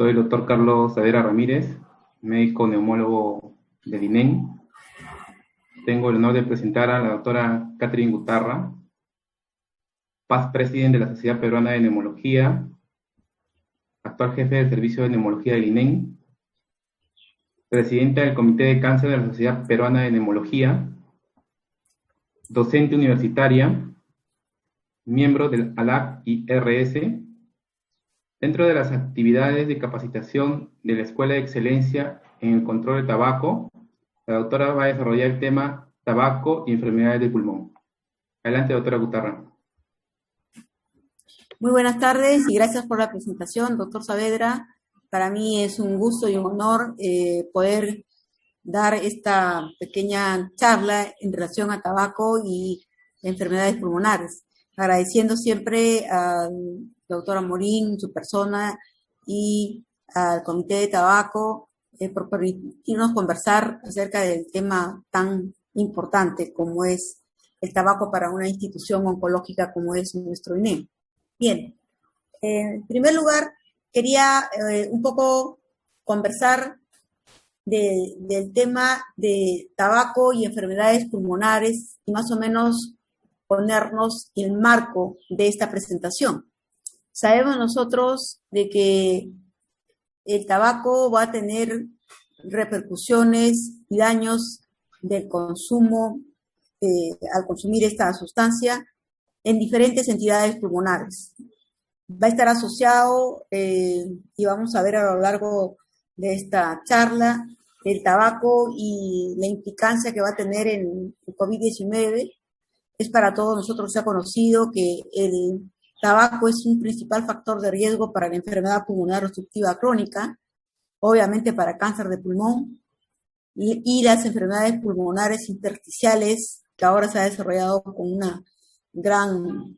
Soy el doctor Carlos Saavedra Ramírez, médico neumólogo del INEM. Tengo el honor de presentar a la doctora Catherine Gutarra, past presidente de la Sociedad Peruana de Neumología, actual jefe del Servicio de Neumología del INEM, presidenta del Comité de Cáncer de la Sociedad Peruana de Neumología, docente universitaria, miembro del ALAC y RS. Dentro de las actividades de capacitación de la Escuela de Excelencia en el Control del Tabaco, la doctora va a desarrollar el tema tabaco y enfermedades del pulmón. Adelante, doctora Gutarra. Muy buenas tardes y gracias por la presentación, doctor Saavedra. Para mí es un gusto y un honor poder dar esta pequeña charla en relación a tabaco y enfermedades pulmonares. Agradeciendo siempre a la doctora Morín, su persona, y al Comité de Tabaco por permitirnos conversar acerca del tema tan importante como es el tabaco para una institución oncológica como es nuestro INEM. Bien, en primer lugar, quería un poco conversar del tema de tabaco y enfermedades pulmonares y más o menos ponernos el marco de esta presentación. Sabemos nosotros de que el tabaco va a tener repercusiones y daños del consumo al consumir esta sustancia en diferentes entidades pulmonares. Va a estar asociado, y vamos a ver a lo largo de esta charla, el tabaco y la implicancia que va a tener en el COVID-19. Es para todos nosotros ya conocido que el tabaco es un principal factor de riesgo para la enfermedad pulmonar obstructiva crónica, obviamente para cáncer de pulmón y las enfermedades pulmonares intersticiales, que ahora se ha desarrollado con una gran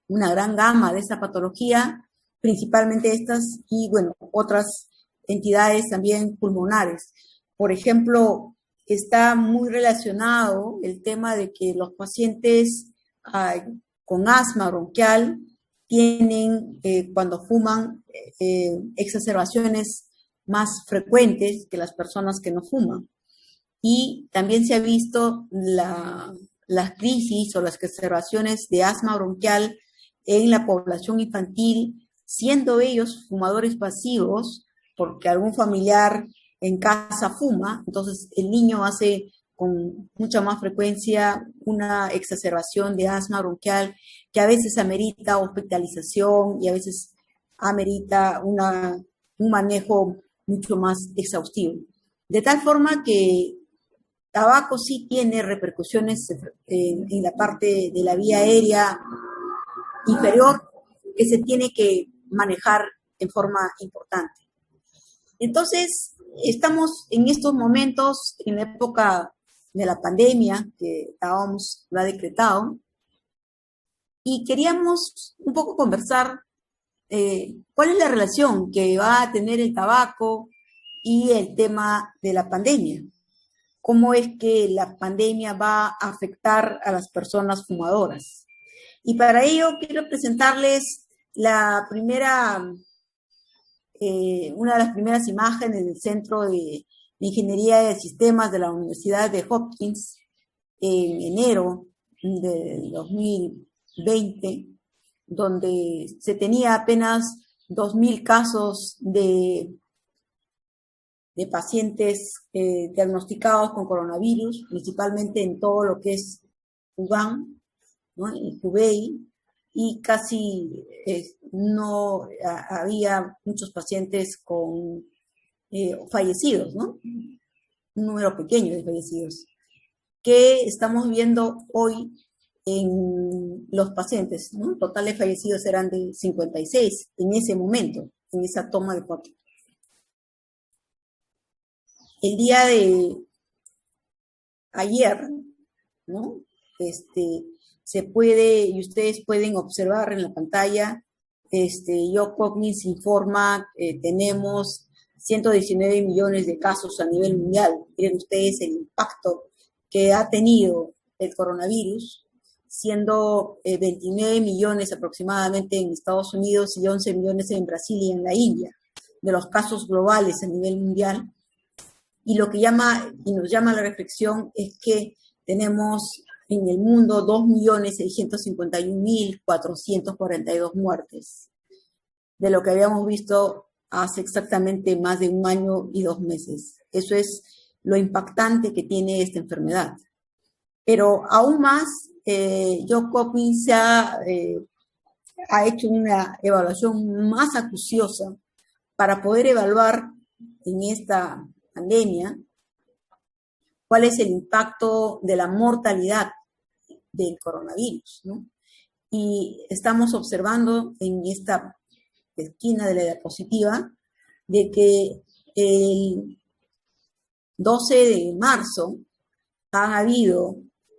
gama de esta patología, principalmente estas y, bueno, otras entidades también pulmonares. Por ejemplo, está muy relacionado el tema de que los pacientes con asma bronquial tienen, cuando fuman, exacerbaciones más frecuentes que las personas que no fuman. Y también se ha visto las crisis o las exacerbaciones de asma bronquial en la población infantil, siendo ellos fumadores pasivos, porque algún familiar en casa fuma, entonces el niño hace con mucha más frecuencia una exacerbación de asma bronquial que a veces amerita hospitalización y a veces amerita un manejo mucho más exhaustivo. De tal forma que tabaco sí tiene repercusiones en la parte de la vía aérea inferior que se tiene que manejar en forma importante. Entonces, estamos en estos momentos, en la época de la pandemia que estábamos, lo ha decretado, y queríamos un poco conversar cuál es la relación que va a tener el tabaco y el tema de la pandemia. Cómo es que la pandemia va a afectar a las personas fumadoras. Y para ello quiero presentarles una de las primeras imágenes del Centro de Ingeniería de Sistemas de la Universidad de Hopkins en enero del 2020, donde se tenía apenas 2.000 casos de pacientes diagnosticados con coronavirus, principalmente en todo lo que es Wuhan, ¿no? En Hubei, y casi no había muchos pacientes con fallecidos, ¿no? Un número pequeño de fallecidos. ¿Qué estamos viendo hoy en los pacientes? ¿No? El total de fallecidos eran de 56 en ese momento, en esa toma de foto. El día de ayer, ¿no? Se puede, y ustedes pueden observar en la pantalla, Johns Hopkins informa, tenemos 119 millones de casos a nivel mundial. Miren ustedes el impacto que ha tenido el coronavirus, siendo 29 millones aproximadamente en Estados Unidos y 11 millones en Brasil y en la India. de los casos globales a nivel mundial. Y lo que nos llama a la reflexión es que tenemos en el mundo 2.651.442 muertes, de lo que habíamos visto hace exactamente más de 1 año y 2 meses. Eso es lo impactante que tiene esta enfermedad. Pero aún más, Johns Hopkins ha hecho una evaluación más acuciosa para poder evaluar en esta pandemia cuál es el impacto de la mortalidad del coronavirus, ¿no? Y estamos observando en esta esquina de la diapositiva de que el 12 de marzo han habido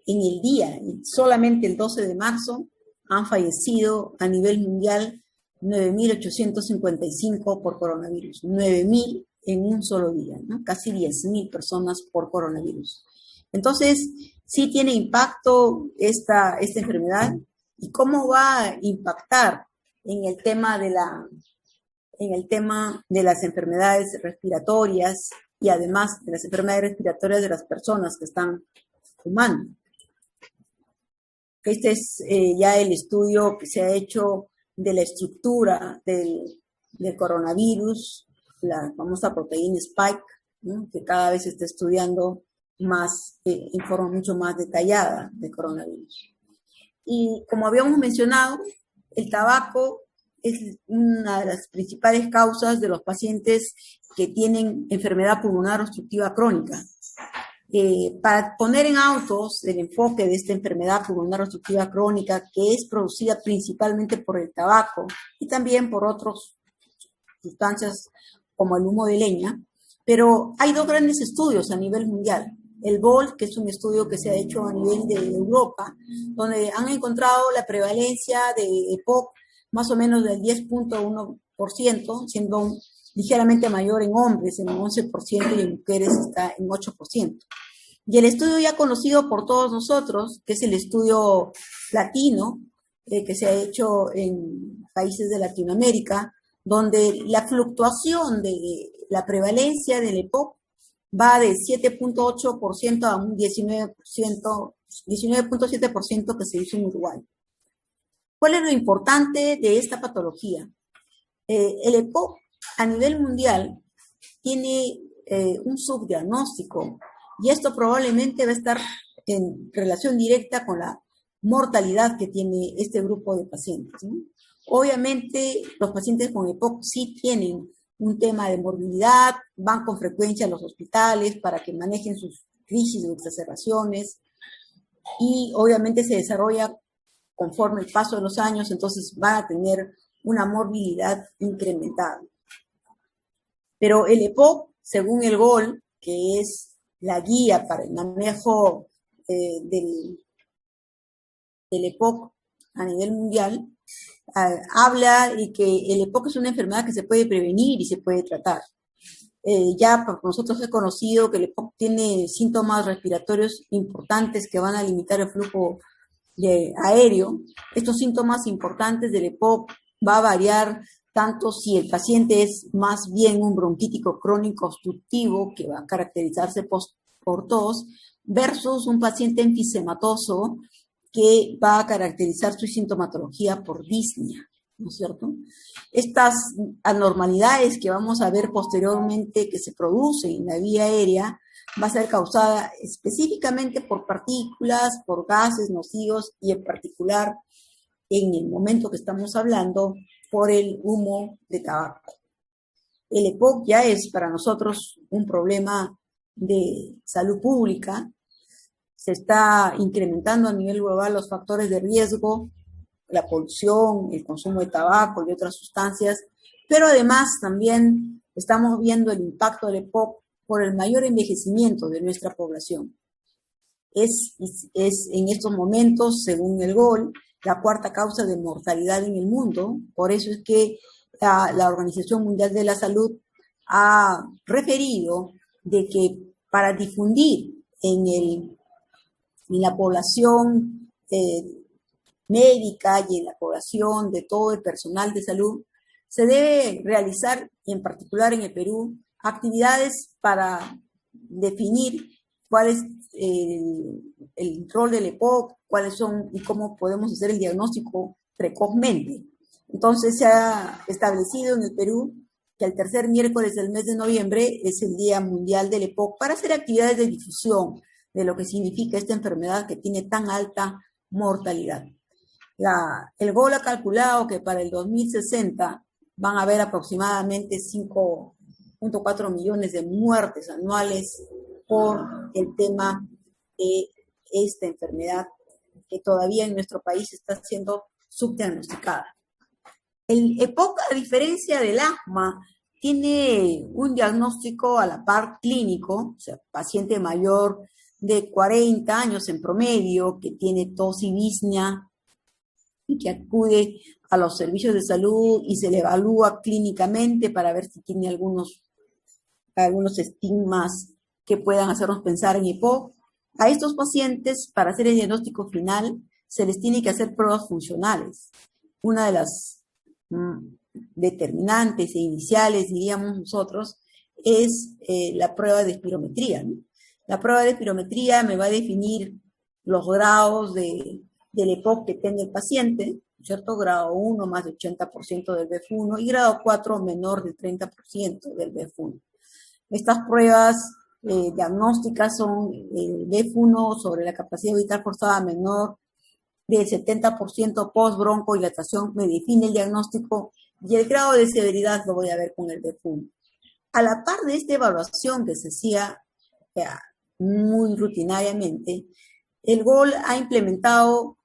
en el día, solamente el 12 de marzo, han fallecido a nivel mundial 9.855 por coronavirus, 9.000 en un solo día, ¿no? Casi 10.000 personas por coronavirus. Entonces, sí tiene impacto esta enfermedad. ¿Y cómo va a impactar en el tema de las enfermedades respiratorias y además de las enfermedades respiratorias de las personas que están fumando? Este es ya el estudio que se ha hecho de la estructura del coronavirus, la famosa proteína Spike, ¿no? Que cada vez se está estudiando más, en forma mucho más detallada del coronavirus. Y como habíamos mencionado, el tabaco es una de las principales causas de los pacientes que tienen enfermedad pulmonar obstructiva crónica. Para poner en autos el enfoque de esta enfermedad pulmonar obstructiva crónica, que es producida principalmente por el tabaco y también por otras sustancias como el humo de leña, pero hay 2 grandes estudios a nivel mundial. El BOLT, que es un estudio que se ha hecho a nivel de Europa, donde han encontrado la prevalencia de EPOC más o menos del 10.1%, siendo ligeramente mayor en hombres, en un 11%, y en mujeres está en 8%. Y el estudio ya conocido por todos nosotros, que es el estudio latino, que se ha hecho en países de Latinoamérica, donde la fluctuación de la prevalencia del EPOC va de 7.8% a un 19.7% que se hizo en Uruguay. ¿Cuál es lo importante de esta patología? El EPOC a nivel mundial tiene un subdiagnóstico y esto probablemente va a estar en relación directa con la mortalidad que tiene este grupo de pacientes, ¿no? Obviamente los pacientes con EPOC sí tienen un tema de morbilidad, van con frecuencia a los hospitales para que manejen sus crisis o exacerbaciones y obviamente se desarrolla conforme el paso de los años, entonces van a tener una morbilidad incrementada. Pero el EPOC, según el GOL, que es la guía para el manejo del EPOC a nivel mundial, habla de que el EPOC es una enfermedad que se puede prevenir y se puede tratar. Ya por nosotros es conocido que el EPOC tiene síntomas respiratorios importantes que van a limitar el flujo aéreo. Estos síntomas importantes del EPOC va a variar tanto si el paciente es más bien un bronquítico crónico obstructivo, que va a caracterizarse por tos, versus un paciente enfisematoso, que va a caracterizar su sintomatología por disnea, ¿no es cierto? Estas anormalidades que vamos a ver posteriormente que se producen en la vía aérea va a ser causada específicamente por partículas, por gases nocivos y en particular, en el momento que estamos hablando, por el humo de tabaco. El EPOC ya es para nosotros un problema de salud pública. Se está incrementando a nivel global los factores de riesgo, la polución, el consumo de tabaco y otras sustancias, pero además también estamos viendo el impacto del EPOC por el mayor envejecimiento de nuestra población. Es en estos momentos, según el GOL, la 4ª causa de mortalidad en el mundo. Por eso es que la Organización Mundial de la Salud ha referido de que para difundir en la población médica y en la población de todo el personal de salud, se debe realizar, en particular en el Perú, actividades para definir cuál es el rol del EPOC, cuáles son y cómo podemos hacer el diagnóstico precozmente. Entonces se ha establecido en el Perú que el tercer miércoles del mes de noviembre es el Día Mundial del EPOC para hacer actividades de difusión de lo que significa esta enfermedad que tiene tan alta mortalidad. El GOL ha calculado que para el 2060 van a haber aproximadamente 5.4 millones de muertes anuales por el tema de esta enfermedad que todavía en nuestro país está siendo subdiagnosticada. El EPOC, a diferencia del asma, tiene un diagnóstico a la par clínico, o sea, paciente mayor de 40 años en promedio, que tiene tos y disnea, y que acude a los servicios de salud y se le evalúa clínicamente para ver si tiene algunos estigmas que puedan hacernos pensar en EPOC. A estos pacientes, para hacer el diagnóstico final, se les tiene que hacer pruebas funcionales. Una de las determinantes e iniciales, diríamos nosotros, es la prueba de espirometría, ¿no? La prueba de espirometría me va a definir los grados del EPOC que tenga el paciente, ¿cierto? Grado 1 más de 80% del BF1 y grado 4 menor del 30% del BF1. Estas pruebas diagnósticas son el BF1 sobre la capacidad vital forzada menor del 70% post broncodilatación, me define el diagnóstico y el grado de severidad lo voy a ver con el BF1. A la par de esta evaluación que se hacía muy rutinariamente, el GOL ha implementado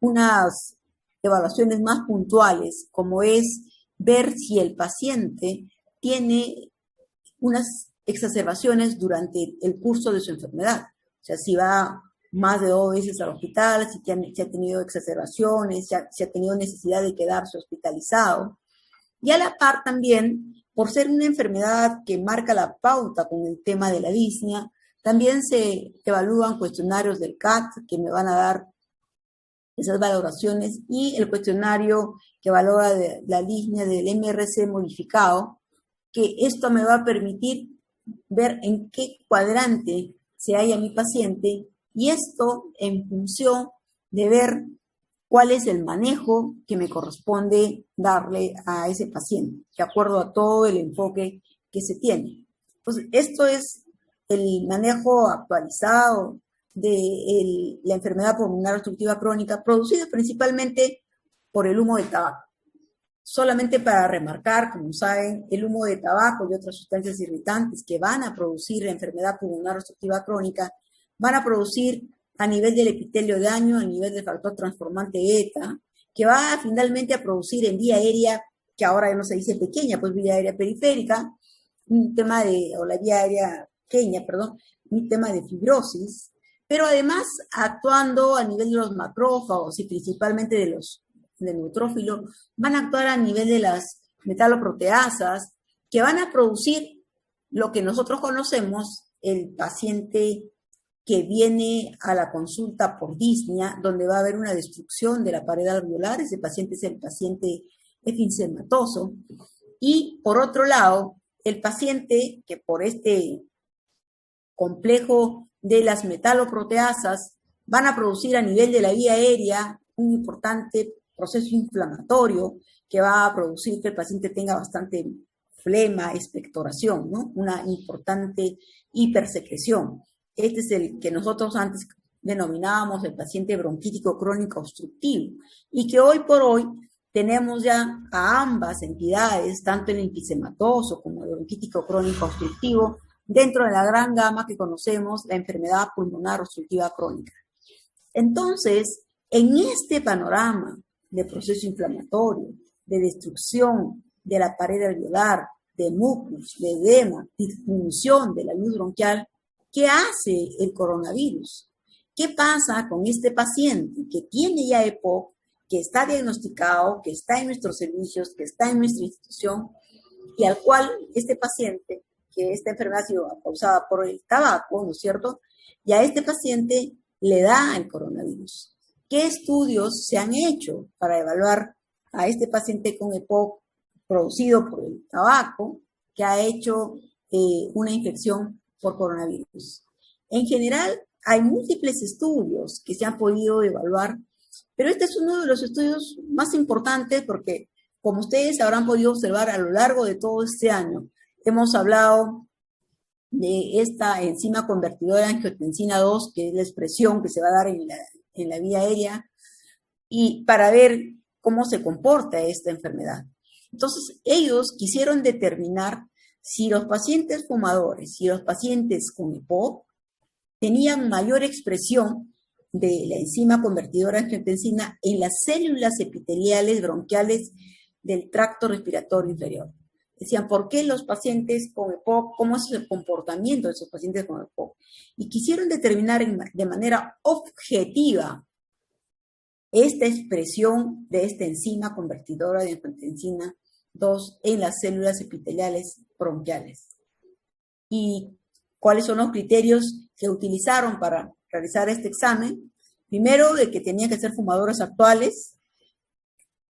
unas evaluaciones más puntuales, como es ver si el paciente tiene unas exacerbaciones durante el curso de su enfermedad. O sea, si va más de 2 veces al hospital, si ha tenido exacerbaciones, si ha tenido necesidad de quedarse hospitalizado. Y a la par también, por ser una enfermedad que marca la pauta con el tema de la disnea, también se evalúan cuestionarios del CAT que me van a dar esas valoraciones y el cuestionario que valora la disnea del MRC modificado, que esto me va a permitir ver en qué cuadrante se halla mi paciente y esto en función de ver cuál es el manejo que me corresponde darle a ese paciente, de acuerdo a todo el enfoque que se tiene. Entonces, esto es el manejo actualizado de la enfermedad pulmonar obstructiva crónica, producida principalmente por el humo de tabaco. Solamente para remarcar, como saben, el humo de tabaco y otras sustancias irritantes que van a producir la enfermedad pulmonar obstructiva crónica, van a producir a nivel del epitelio daño, a nivel del factor transformante beta, que va finalmente a producir en vía aérea, que ahora ya no se dice pequeña, pues vía aérea periférica, la vía aérea pequeña, perdón, un tema de fibrosis, pero además actuando a nivel de los macrófagos y principalmente del neutrófilo, van a actuar a nivel de las metaloproteasas, que van a producir lo que nosotros conocemos, el paciente que viene a la consulta por disnea, donde va a haber una destrucción de la pared alveolar, ese paciente es el paciente efinsematoso, y por otro lado, el paciente que por este complejo de las metaloproteasas van a producir a nivel de la vía aérea un importante proceso inflamatorio que va a producir que el paciente tenga bastante flema, expectoración, ¿no? Una importante hipersecreción. Este es el que nosotros antes denominábamos el paciente bronquítico crónico obstructivo y que hoy por hoy tenemos ya a ambas entidades, tanto el emfisema-toso como el bronquítico crónico obstructivo, dentro de la gran gama que conocemos, la enfermedad pulmonar obstructiva crónica. Entonces, en este panorama de proceso inflamatorio, de destrucción de la pared alveolar, de mucus, de edema, disminución de la luz bronquial, ¿qué hace el coronavirus? ¿Qué pasa con este paciente que tiene ya EPOC, que está diagnosticado, que está en nuestros servicios, que está en nuestra institución y al cual este paciente, que esta enfermedad ha sido causada por el tabaco, ¿no es cierto? Y a este paciente le da el coronavirus. ¿Qué estudios se han hecho para evaluar a este paciente con EPOC producido por el tabaco que ha hecho una infección por coronavirus. En general, hay múltiples estudios que se han podido evaluar, pero este es uno de los estudios más importantes porque, como ustedes habrán podido observar a lo largo de todo este año, hemos hablado de esta enzima convertidora de angiotensina 2, que es la expresión que se va a dar en la vía aérea, y para ver cómo se comporta esta enfermedad. Entonces, ellos quisieron determinar si los pacientes fumadores y los pacientes con EPOC tenían mayor expresión de la enzima convertidora de angiotensina en las células epiteliales bronquiales del tracto respiratorio inferior. Decían, ¿por qué los pacientes con EPOC? ¿Cómo es el comportamiento de esos pacientes con EPOC? Y quisieron determinar de manera objetiva esta expresión de esta enzima convertidora de angiotensina 2 en las células epiteliales bronquiales. ¿Y cuáles son los criterios que utilizaron para realizar este examen? Primero, de que tenían que ser fumadores actuales,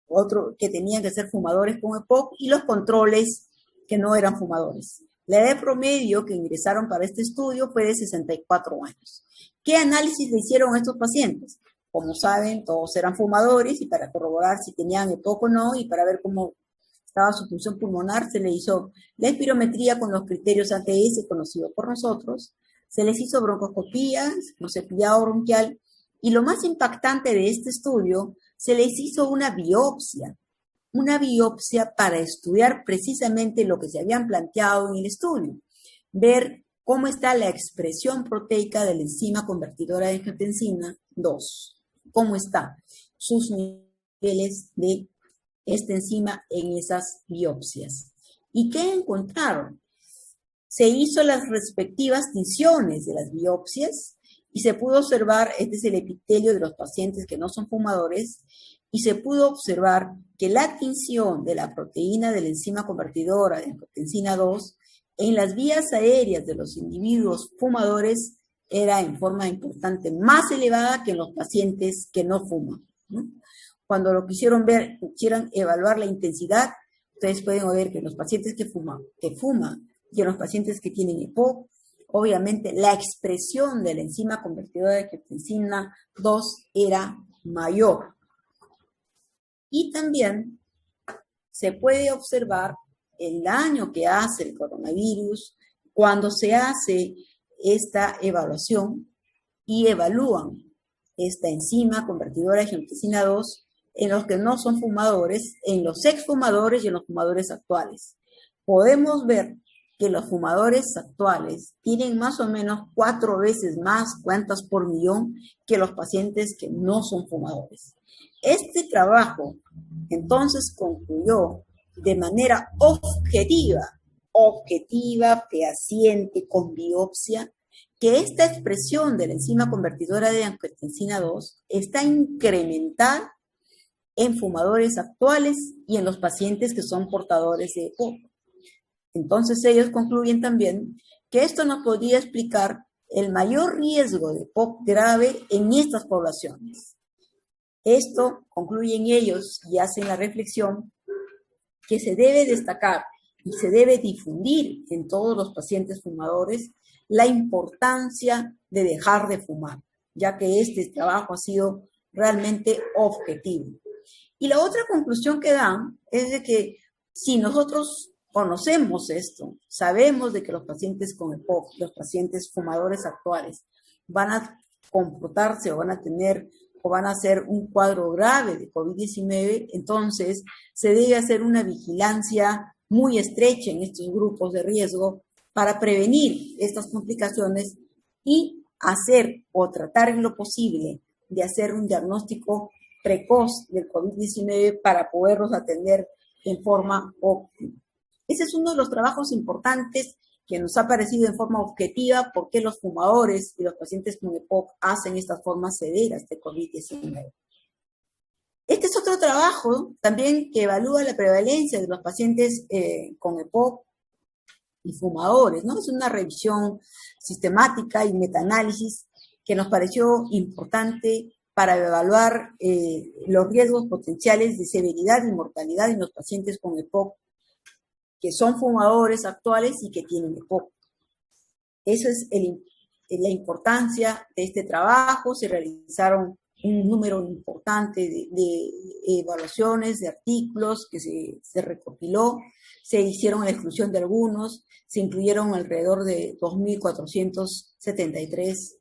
otro que tenían que ser fumadores con EPOC y los controles que no eran fumadores. La edad promedio que ingresaron para este estudio fue de 64 años. ¿Qué análisis le hicieron a estos pacientes? Como saben, todos eran fumadores y para corroborar si tenían EPOC o no y para ver cómo estaba su función pulmonar, se le hizo la espirometría con los criterios ATS conocidos por nosotros, se les hizo broncoscopía, con cepillado bronquial, y lo más impactante de este estudio, se les hizo una biopsia para estudiar precisamente lo que se habían planteado en el estudio, ver cómo está la expresión proteica de la enzima convertidora de angiotensina 2, cómo están sus niveles de esta enzima en esas biopsias. ¿Y qué encontraron? Se hizo las respectivas tinciones de las biopsias y se pudo observar, este es el epitelio de los pacientes que no son fumadores, y se pudo observar que la tinción de la proteína de la enzima convertidora de angiotensina 2 en las vías aéreas de los individuos fumadores era en forma importante más elevada que en los pacientes que no fuman, ¿no? Cuando lo quisieron evaluar la intensidad, ustedes pueden ver que los pacientes que fuman y en los pacientes que tienen EPOC, obviamente la expresión de la enzima convertidora de angiotensina 2 era mayor. Y también se puede observar el daño que hace el coronavirus cuando se hace esta evaluación y evalúan esta enzima convertidora de angiotensina 2 en los que no son fumadores, en los exfumadores y en los fumadores actuales. Podemos ver que los fumadores actuales tienen más o menos 4 veces más cuentas por millón que los pacientes que no son fumadores. Este trabajo, entonces, concluyó de manera objetiva, fehaciente, con biopsia, que esta expresión de la enzima convertidora de angiotensina 2 está incrementada en fumadores actuales y en los pacientes que son portadores de EPOC. Entonces ellos concluyen también que esto nos podría explicar el mayor riesgo de EPOC grave en estas poblaciones. Esto concluyen ellos y hacen la reflexión que se debe destacar y se debe difundir en todos los pacientes fumadores la importancia de dejar de fumar, ya que este trabajo ha sido realmente objetivo. Y la otra conclusión que dan es de que si nosotros conocemos esto, sabemos de que los pacientes con EPOC, los pacientes fumadores actuales, van a comportarse o van a tener o van a hacer un cuadro grave de COVID-19, entonces se debe hacer una vigilancia muy estrecha en estos grupos de riesgo para prevenir estas complicaciones y hacer o tratar en lo posible de hacer un diagnóstico precoz del COVID-19 para poderlos atender en forma óptima. Ese es uno de los trabajos importantes que nos ha parecido en forma objetiva por qué los fumadores y los pacientes con EPOC hacen estas formas severas de COVID-19. Este es otro trabajo también que evalúa la prevalencia de los pacientes con EPOC y fumadores, ¿no? Es una revisión sistemática y metaanálisis que nos pareció importante para evaluar los riesgos potenciales de severidad y mortalidad en los pacientes con EPOC que son fumadores actuales y que tienen EPOC. Eso es la importancia de este trabajo. Se realizaron un número importante de evaluaciones, de artículos que se recopiló, se hicieron la exclusión de algunos, se incluyeron alrededor de 2.473,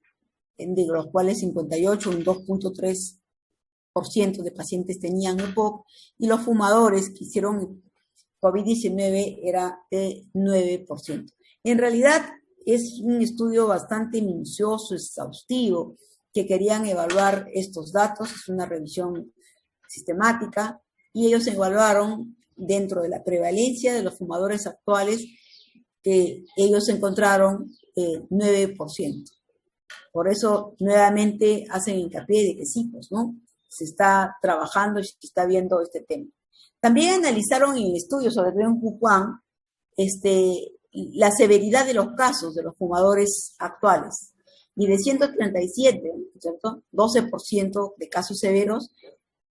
de los cuales 58, un 2.3% de pacientes tenían EPOC, y los fumadores que hicieron COVID-19 era de 9%. En realidad es un estudio bastante minucioso, exhaustivo, que querían evaluar estos datos, es una revisión sistemática, y ellos evaluaron dentro de la prevalencia de los fumadores actuales, que ellos encontraron 9%. Por eso, nuevamente, hacen hincapié de que sí, pues, ¿no? Se está trabajando y se está viendo este tema. También analizaron en el estudio, sobre todo en Pucuán, la severidad de los casos de los fumadores actuales. Y de 137, ¿cierto? 12% de casos severos,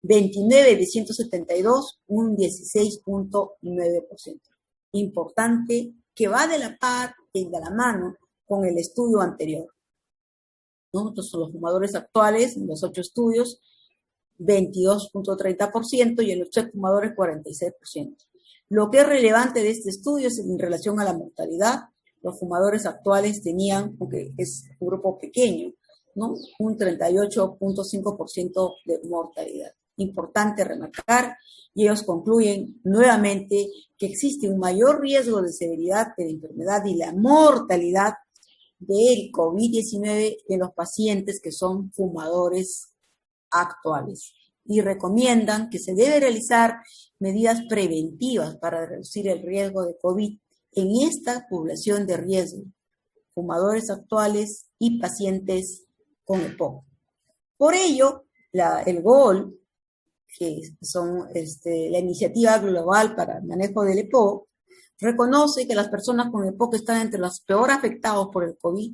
29 de 172, un 16.9%. Importante, que va de la par y de la mano con el estudio anterior, ¿no? Entonces, los fumadores actuales, en los 8 estudios, 22.30%, y en los 3 fumadores, 46%. Lo que es relevante de este estudio es en relación a la mortalidad. Los fumadores actuales tenían, porque es un grupo pequeño, ¿no?, un 38.5% de mortalidad. Importante remarcar, y ellos concluyen nuevamente que existe un mayor riesgo de severidad de la enfermedad y la mortalidad del COVID-19 en los pacientes que son fumadores actuales. Y recomiendan que se debe realizar medidas preventivas para reducir el riesgo de COVID en esta población de riesgo, fumadores actuales y pacientes con EPOC. Por ello, el GOL, que son la Iniciativa Global para el Manejo del EPOC, reconoce que las personas con EPOC están entre los peor afectados por el COVID,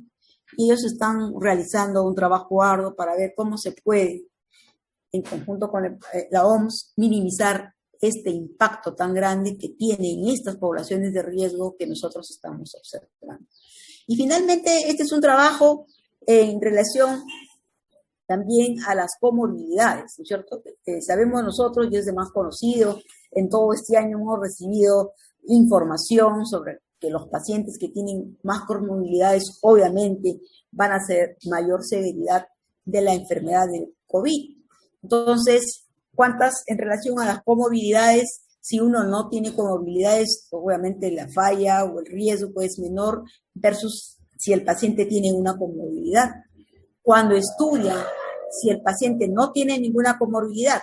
y ellos están realizando un trabajo arduo para ver cómo se puede, en conjunto con la OMS, minimizar este impacto tan grande que tiene en estas poblaciones de riesgo que nosotros estamos observando. Y finalmente, este es un trabajo en relación también a las comorbilidades, ¿no es cierto? Sabemos nosotros, y es de más conocido, en todo este año hemos recibido información sobre que los pacientes que tienen más comorbilidades obviamente van a ser mayor severidad de la enfermedad del COVID. Entonces, ¿cuántas en relación a las comorbilidades? Si uno no tiene comorbilidades, obviamente la falla o el riesgo es menor versus si el paciente tiene una comorbilidad. Cuando estudian si el paciente no tiene ninguna comorbilidad,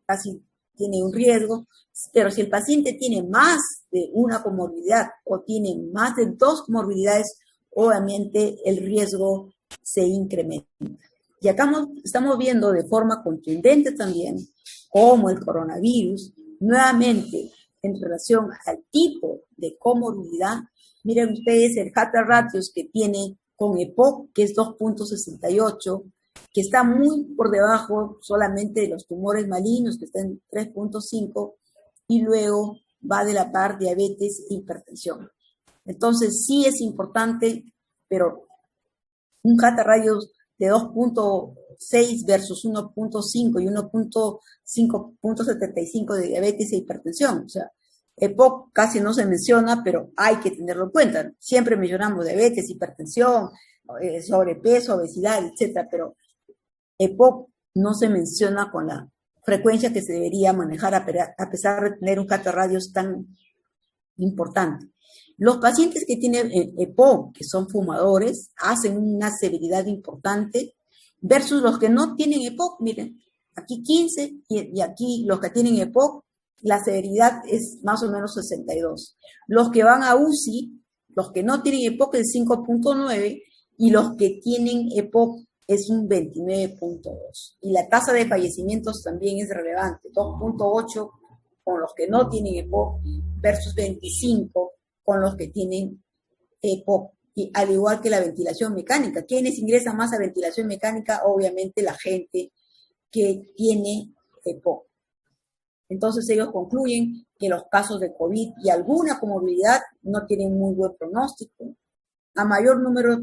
casi tiene un riesgo, pero si el paciente tiene más de una comorbilidad o tiene más de 2 comorbilidades, obviamente el riesgo se incrementa. Y acá estamos viendo de forma contundente también cómo el coronavirus, nuevamente en relación al tipo de comorbilidad, miren ustedes el Hazard ratios que tiene con EPOC, que es 2.68, que está muy por debajo solamente de los tumores malignos, que está en 3.5, y luego va de la par diabetes e hipertensión. Entonces sí es importante, pero un Hazard ratios de 2.6 versus 1.5 y 1.5.75 de diabetes e hipertensión. O sea, EPOC casi no se menciona, pero hay que tenerlo en cuenta. Siempre mencionamos diabetes, hipertensión, sobrepeso, obesidad, etcétera, pero EPOC no se menciona con la frecuencia que se debería manejar a pesar de tener un Hazard ratios tan importante. Los pacientes que tienen EPOC, que son fumadores, hacen una severidad importante versus los que no tienen EPOC. Miren, aquí 15 y aquí los que tienen EPOC, la severidad es más o menos 62. Los que van a UCI, los que no tienen EPOC es 5.9 y los que tienen EPOC es un 29.2. Y la tasa de fallecimientos también es relevante, 2.8 con los que no tienen EPOC versus 25 con los que tienen EPOC, y al igual que la ventilación mecánica. ¿Quiénes ingresan más a ventilación mecánica? Obviamente la gente que tiene EPOC. Entonces ellos concluyen que los casos de COVID y alguna comorbilidad no tienen muy buen pronóstico. A mayor número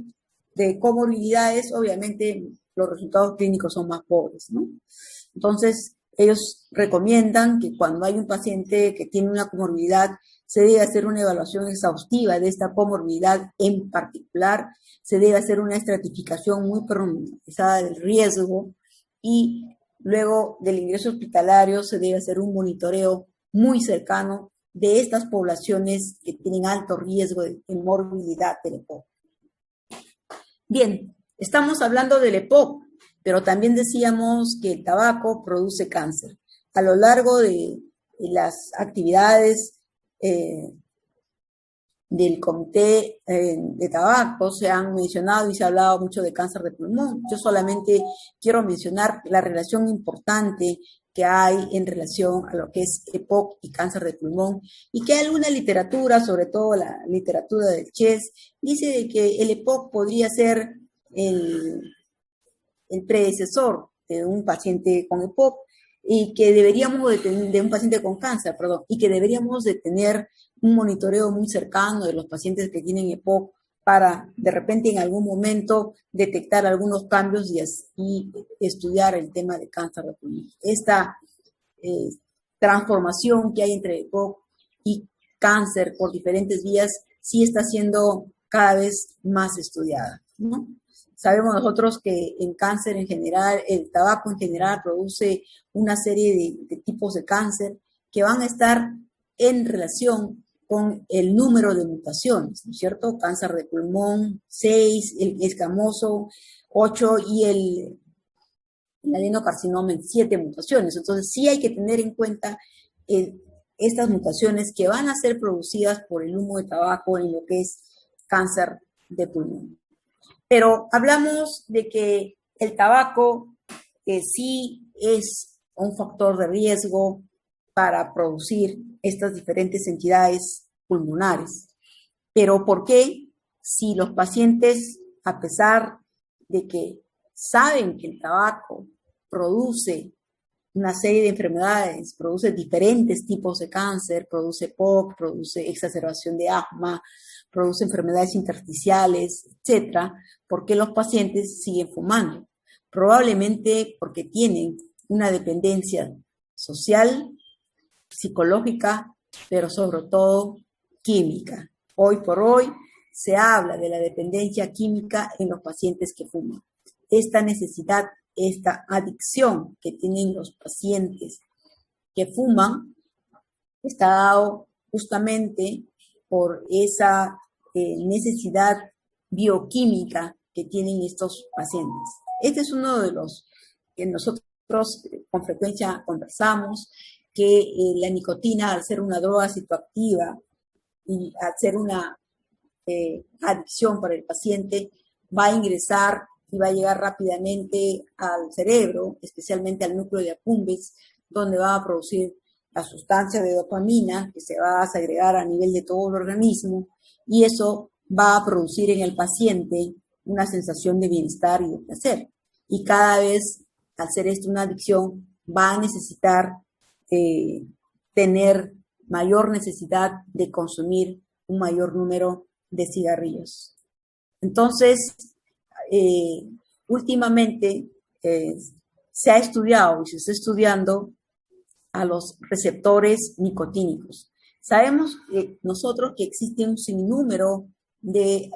de comorbilidades, obviamente los resultados clínicos son más pobres, ¿no? Entonces, ellos recomiendan que cuando hay un paciente que tiene una comorbilidad, se debe hacer una evaluación exhaustiva de esta comorbilidad en particular, se debe hacer una estratificación muy pormenorizada del riesgo y luego del ingreso hospitalario se debe hacer un monitoreo muy cercano de estas poblaciones que tienen alto riesgo de morbilidad del EPOC. Bien, estamos hablando del EPOC, pero también decíamos que el tabaco produce cáncer. A lo largo de las actividades del comité de tabaco se han mencionado y se ha hablado mucho de cáncer de pulmón. Yo solamente quiero mencionar la relación importante que hay en relación a lo que es EPOC y cáncer de pulmón, y que hay alguna literatura, sobre todo la literatura del CHES, dice de que el EPOC podría ser el predecesor de un paciente con EPOC y que deberíamos de un paciente con cáncer, perdón, y que deberíamos de tener un monitoreo muy cercano de los pacientes que tienen EPOC para de repente en algún momento detectar algunos cambios y estudiar el tema de cáncer de pulmón. Esta transformación que hay entre EPOC y cáncer por diferentes vías sí está siendo cada vez más estudiada, ¿no? Sabemos nosotros que en cáncer en general, el tabaco en general produce una serie de tipos de cáncer que van a estar en relación con el número de mutaciones, ¿no es cierto? Cáncer de pulmón, 6, el escamoso, 8 y el adenocarcinoma en 7 mutaciones. Entonces sí hay que tener en cuenta estas mutaciones que van a ser producidas por el humo de tabaco en lo que es cáncer de pulmón. Pero hablamos de que el tabaco sí es un factor de riesgo para producir estas diferentes entidades pulmonares. Pero ¿por qué? Si los pacientes, a pesar de que saben que el tabaco produce una serie de enfermedades, produce diferentes tipos de cáncer, produce EPOC, produce exacerbación de asma, produce enfermedades intersticiales, etcétera, ¿por qué los pacientes siguen fumando? Probablemente porque tienen una dependencia social, psicológica, pero sobre todo química. Hoy por hoy se habla de la dependencia química en los pacientes que fuman. Esta necesidad, esta adicción que tienen los pacientes que fuman está dado justamente por esa necesidad bioquímica que tienen estos pacientes. Este es uno de los que nosotros con frecuencia conversamos, que la nicotina, al ser una droga psicoactiva y al ser una adicción para el paciente, va a ingresar y va a llegar rápidamente al cerebro, especialmente al núcleo de accumbens, donde va a producir la sustancia de dopamina que se va a segregar a nivel de todo el organismo, y eso va a producir en el paciente una sensación de bienestar y de placer. Y cada vez, al ser esto una adicción, va a necesitar tener mayor necesidad de consumir un mayor número de cigarrillos. Entonces, últimamente se ha estudiado y se está estudiando a los receptores nicotínicos. Sabemos nosotros que existe un sinnúmero de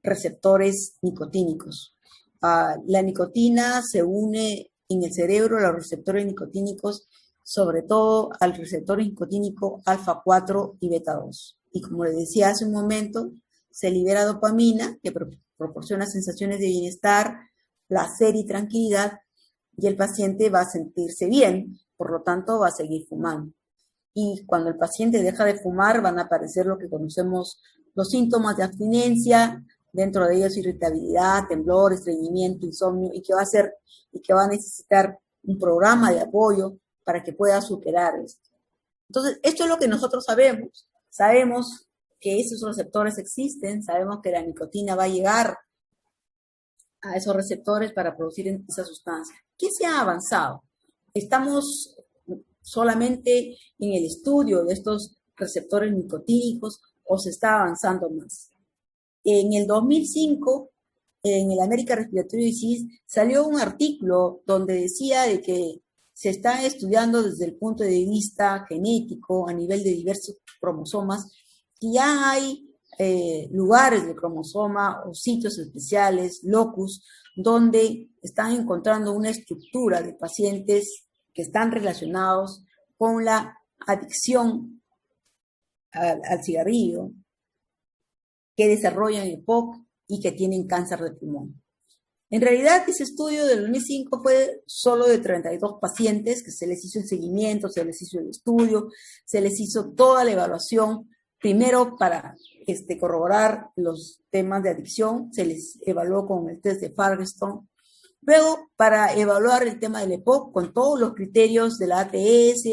receptores nicotínicos. La nicotina se une en el cerebro a los receptores nicotínicos, sobre todo al receptor nicotínico alfa 4 y beta 2. Y como les decía hace un momento, se libera dopamina, que proporciona sensaciones de bienestar, placer y tranquilidad, y el paciente va a sentirse bien, por lo tanto va a seguir fumando. Y cuando el paciente deja de fumar, van a aparecer lo que conocemos los síntomas de abstinencia, dentro de ellos irritabilidad, temblor, estreñimiento, insomnio, y que va a necesitar un programa de apoyo para que pueda superar esto. Entonces, esto es lo que nosotros sabemos. Sabemos que esos receptores existen, sabemos que la nicotina va a llegar a esos receptores para producir esa sustancia. ¿Qué se ha avanzado? Estamos solamente en el estudio de estos receptores nicotínicos o se está avanzando más? En el 2005, en el American Respiratory Disease, salió un artículo donde decía de que se está estudiando desde el punto de vista genético a nivel de diversos cromosomas, que ya hay lugares del cromosoma o sitios especiales, locus, donde están encontrando una estructura de pacientes que están relacionados con la adicción al cigarrillo, que desarrollan EPOC y que tienen cáncer de pulmón. En realidad, ese estudio del 2005 fue solo de 32 pacientes, que se les hizo el seguimiento, se les hizo el estudio, se les hizo toda la evaluación, primero para corroborar los temas de adicción, se les evaluó con el test de Ferguson, luego para evaluar el tema del EPOC con todos los criterios de la ATS,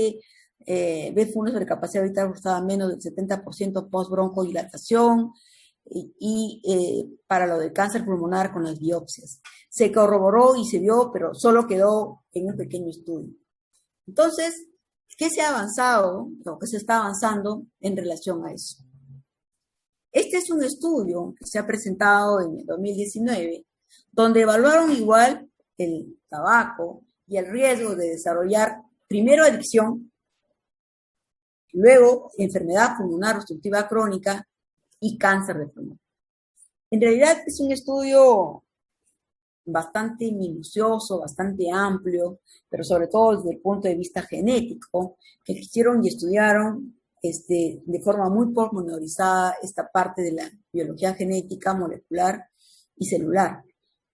BF1 sobre capacidad vital forzada menos del 70% post-broncodilatación, y para lo del cáncer pulmonar con las biopsias. Se corroboró y se vio, pero solo quedó en un pequeño estudio. Entonces, ¿qué se ha avanzado o qué se está avanzando en relación a eso? Este es un estudio que se ha presentado en el 2019, donde evaluaron igual el tabaco y el riesgo de desarrollar primero adicción, luego enfermedad pulmonar obstructiva crónica y cáncer de pulmón. En realidad es un estudio bastante minucioso, bastante amplio, pero sobre todo desde el punto de vista genético, que hicieron y estudiaron de forma muy pormenorizada esta parte de la biología genética, molecular y celular.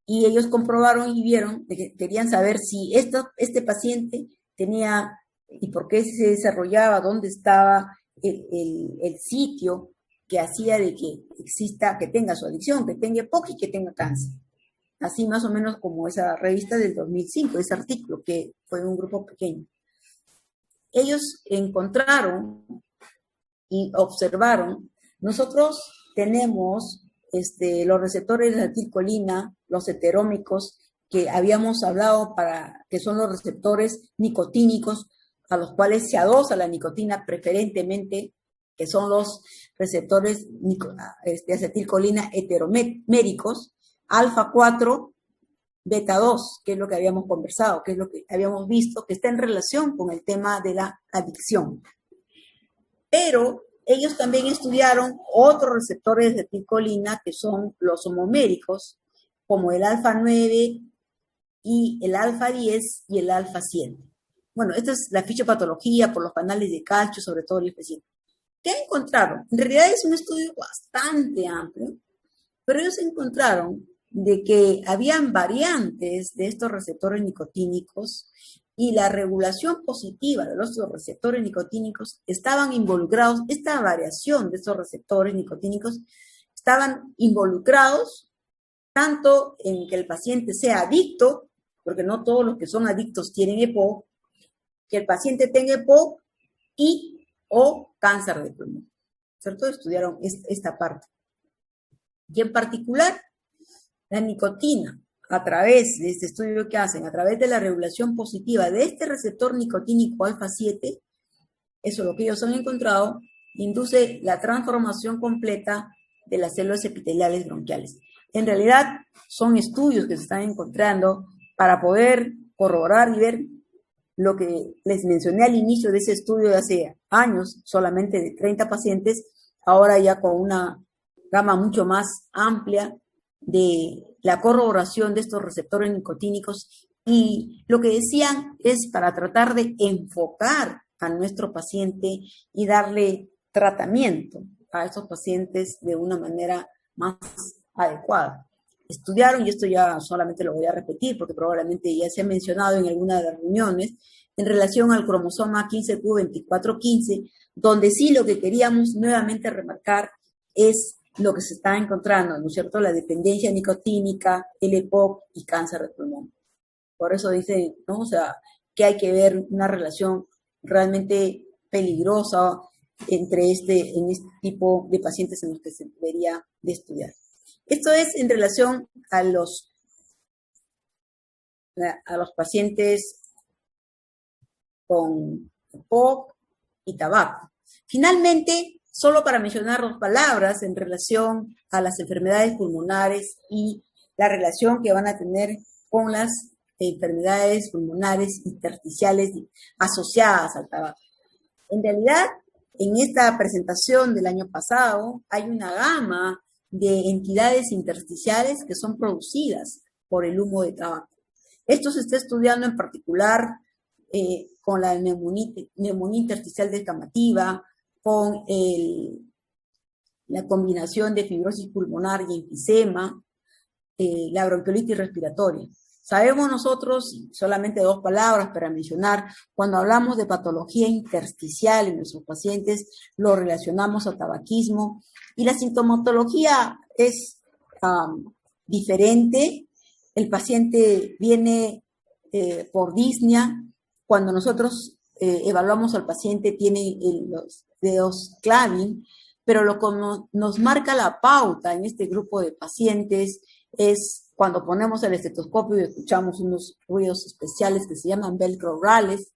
Y ellos comprobaron y vieron que querían saber si este paciente tenía y por qué se desarrollaba, dónde estaba el sitio que hacía de que exista, que tenga su adicción, que tenga EPOC y que tenga cáncer. Así más o menos como esa revista del 2005, ese artículo que fue un grupo pequeño. Ellos encontraron y observaron, nosotros tenemos los receptores de acetilcolina, los heterómicos, que habíamos hablado que son los receptores nicotínicos, a los cuales se adosa la nicotina preferentemente, que son los receptores de acetilcolina heteroméricos, alfa 4, beta 2, que es lo que habíamos conversado, que es lo que habíamos visto, que está en relación con el tema de la adicción. Pero ellos también estudiaron otros receptores de acetilcolina, que son los homoméricos, como el alfa 9 y el alfa 10 y el alfa 7. Bueno, esta es la fisiopatología por los canales de calcio, sobre todo el F7. ¿Qué encontraron? En realidad es un estudio bastante amplio, pero ellos encontraron de que habían variantes de estos receptores nicotínicos y la regulación positiva de los receptores nicotínicos estaban involucrados, esta variación de estos receptores nicotínicos estaban involucrados tanto en que el paciente sea adicto, porque no todos los que son adictos tienen EPOC, que el paciente tenga EPOC o cáncer de pulmón, ¿cierto? Estudiaron esta parte. Y en particular, la nicotina, a través de este estudio que hacen, a través de la regulación positiva de este receptor nicotínico alfa 7, eso es lo que ellos han encontrado, induce la transformación completa de las células epiteliales bronquiales. En realidad, son estudios que se están encontrando para poder corroborar y ver lo que les mencioné al inicio de ese estudio de hace años, solamente de 30 pacientes, ahora ya con una gama mucho más amplia de la corroboración de estos receptores nicotínicos. Y lo que decían es para tratar de enfocar a nuestro paciente y darle tratamiento a esos pacientes de una manera más adecuada. Estudiaron, y esto ya solamente lo voy a repetir porque probablemente ya se ha mencionado en alguna de las reuniones, en relación al cromosoma 15q2415, donde sí lo que queríamos nuevamente remarcar es lo que se está encontrando, ¿no es cierto? La dependencia nicotínica, el EPOC y cáncer de pulmón. Por eso dicen, ¿no? O sea, que hay que ver una relación realmente peligrosa en este tipo de pacientes en los que se debería de estudiar. Esto es en relación a los pacientes con EPOC y tabaco. Finalmente, solo para mencionar dos palabras en relación a las enfermedades pulmonares y la relación que van a tener con las enfermedades pulmonares intersticiales asociadas al tabaco. En realidad, en esta presentación del año pasado hay una gama de entidades intersticiales que son producidas por el humo de tabaco. Esto se está estudiando en particular con la neumonía intersticial descamativa, con la combinación de fibrosis pulmonar y enfisema, la bronquiolitis respiratoria. Sabemos nosotros, solamente dos palabras para mencionar, cuando hablamos de patología intersticial en nuestros pacientes, lo relacionamos a tabaquismo y la sintomatología es diferente. El paciente viene por disnea. Cuando nosotros evaluamos al paciente tiene los dedos clavin, pero lo que nos marca la pauta en este grupo de pacientes es cuando ponemos el estetoscopio y escuchamos unos ruidos especiales que se llaman velcro-rales,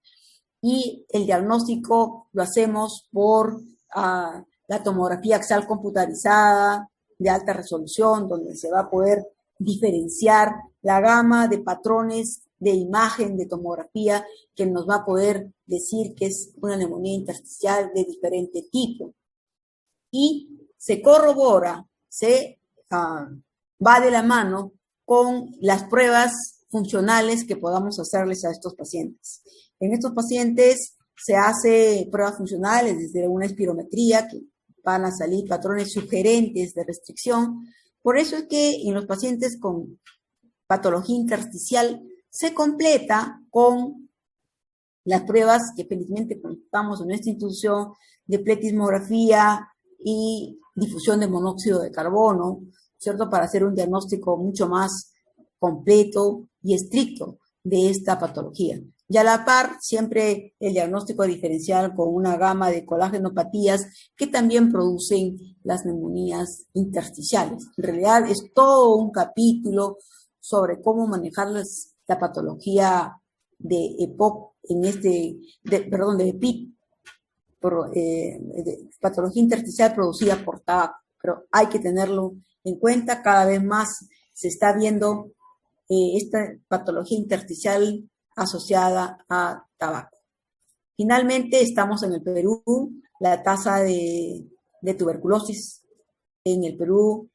y el diagnóstico lo hacemos por la tomografía axial computarizada de alta resolución, donde se va a poder diferenciar la gama de patrones de imagen de tomografía que nos va a poder decir que es una neumonía intersticial de diferente tipo. Y se corrobora, se va de la mano con las pruebas funcionales que podamos hacerles a estos pacientes. En estos pacientes se hace pruebas funcionales desde una espirometría que van a salir patrones sugerentes de restricción. Por eso es que en los pacientes con patología intersticial se completa con las pruebas que felizmente contamos en esta institución de pletismografía y difusión de monóxido de carbono, ¿cierto? Para hacer un diagnóstico mucho más completo y estricto de esta patología. Y a la par, siempre el diagnóstico diferencial con una gama de colagenopatías que también producen las neumonías intersticiales. En realidad es todo un capítulo sobre cómo manejar la patología de EPOC de EPIC, de patología intersticial producida por tabaco, pero hay que tenerlo en cuenta. Cada vez más se está viendo esta patología intersticial asociada a tabaco. Finalmente, estamos en el Perú. La tasa de tuberculosis en el Perú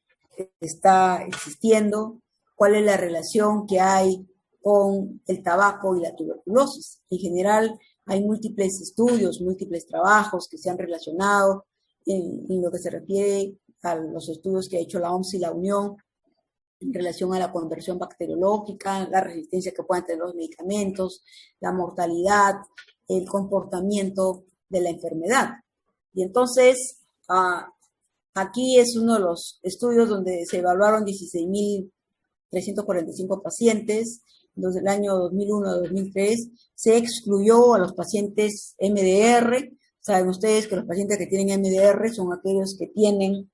está existiendo. ¿Cuál es la relación que hay con el tabaco y la tuberculosis? En general, hay múltiples estudios, múltiples trabajos que se han relacionado en lo que se refiere a los estudios que ha hecho la OMS y la Unión en relación a la conversión bacteriológica, la resistencia que pueden tener los medicamentos, la mortalidad, el comportamiento de la enfermedad. Y entonces, aquí es uno de los estudios donde se evaluaron 16.345 pacientes. Desde el año 2001 a 2003 se excluyó a los pacientes MDR. Saben ustedes que los pacientes que tienen MDR son aquellos que tienen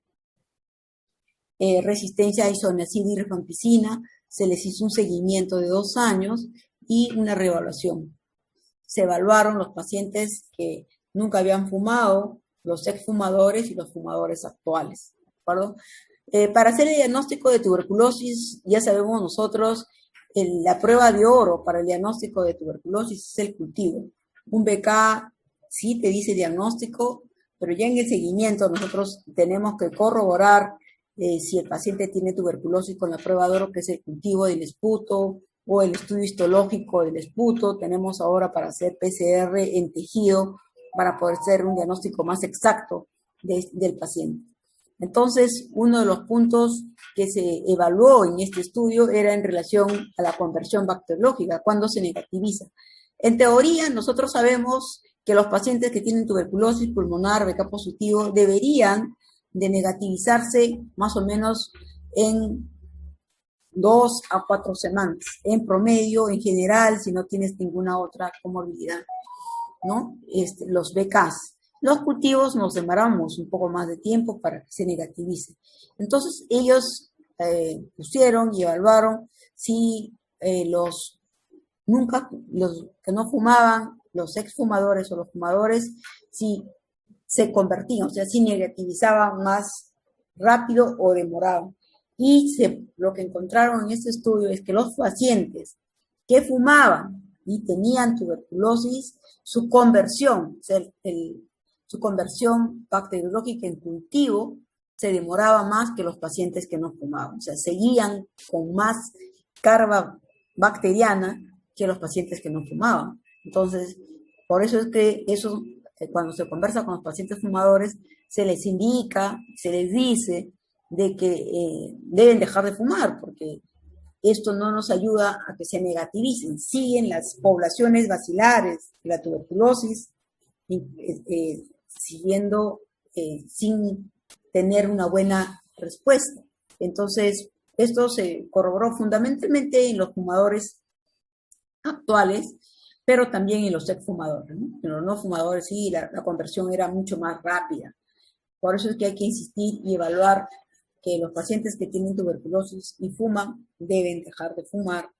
resistencia a isoniazida y rifampicina. Se les hizo un seguimiento de 2 años y una reevaluación. Se evaluaron los pacientes que nunca habían fumado, los exfumadores y los fumadores actuales, ¿de acuerdo? Para hacer el diagnóstico de tuberculosis, ya sabemos nosotros, la prueba de oro para el diagnóstico de tuberculosis es el cultivo. Un BK sí te dice diagnóstico, pero ya en el seguimiento nosotros tenemos que corroborar si el paciente tiene tuberculosis con la prueba de oro, que es el cultivo del esputo o el estudio histológico del esputo. Tenemos ahora para hacer PCR en tejido para poder hacer un diagnóstico más exacto del paciente. Entonces, uno de los puntos que se evaluó en este estudio era en relación a la conversión bacteriológica, cuando se negativiza. En teoría, nosotros sabemos que los pacientes que tienen tuberculosis pulmonar BK positivo deberían de negativizarse más o menos en 2 a 4 semanas, en promedio, en general, si no tienes ninguna otra comorbilidad, ¿no? Los BKs. Los cultivos nos demoramos un poco más de tiempo para que se negativice. Entonces, ellos pusieron y evaluaron si los que no fumaban los exfumadores o los fumadores si se convertían, o sea, si negativizaban más rápido o demoraban. Y lo que encontraron en este estudio es que los pacientes que fumaban y tenían tuberculosis, su conversión, o sea, su conversión bacteriológica en cultivo se demoraba más que los pacientes que no fumaban. O sea, seguían con más carga bacteriana que los pacientes que no fumaban. Entonces, por eso es que cuando se conversa con los pacientes fumadores, se les indica, se les dice de que deben dejar de fumar, porque esto no nos ayuda a que se negativicen. Siguen las poblaciones bacilares de la tuberculosis siguiendo sin tener una buena respuesta. Entonces, esto se corroboró fundamentalmente en los fumadores actuales, pero también en los exfumadores, ¿no? En los no fumadores sí, la conversión era mucho más rápida. Por eso es que hay que insistir y evaluar que los pacientes que tienen tuberculosis y fuman deben dejar de fumar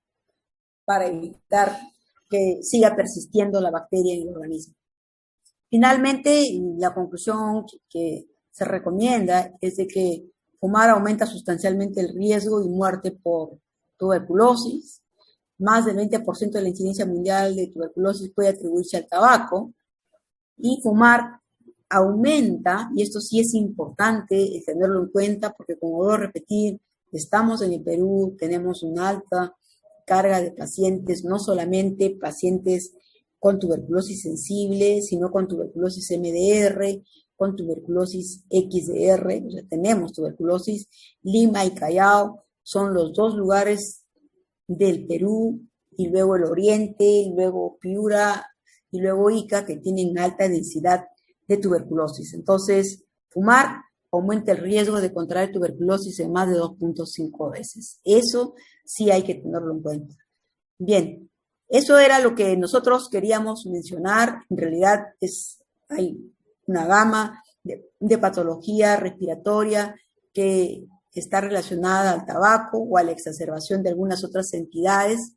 para evitar que siga persistiendo la bacteria en el organismo. Finalmente, la conclusión que se recomienda es de que fumar aumenta sustancialmente el riesgo y muerte por tuberculosis. Más del 20% de la incidencia mundial de tuberculosis puede atribuirse al tabaco. Y fumar aumenta, y esto sí es importante tenerlo en cuenta, porque como voy a repetir, estamos en el Perú, tenemos una alta carga de pacientes, no solamente pacientes con tuberculosis sensible, sino con tuberculosis MDR, con tuberculosis XDR, o sea, tenemos tuberculosis. Lima y Callao son los dos lugares del Perú, y luego el Oriente, y luego Piura, y luego Ica, que tienen alta densidad de tuberculosis. Entonces, fumar aumenta el riesgo de contraer tuberculosis en más de 2.5 veces. Eso sí hay que tenerlo en cuenta. Bien, eso era lo que nosotros queríamos mencionar. En realidad hay una gama de patología respiratoria que está relacionada al tabaco o a la exacerbación de algunas otras entidades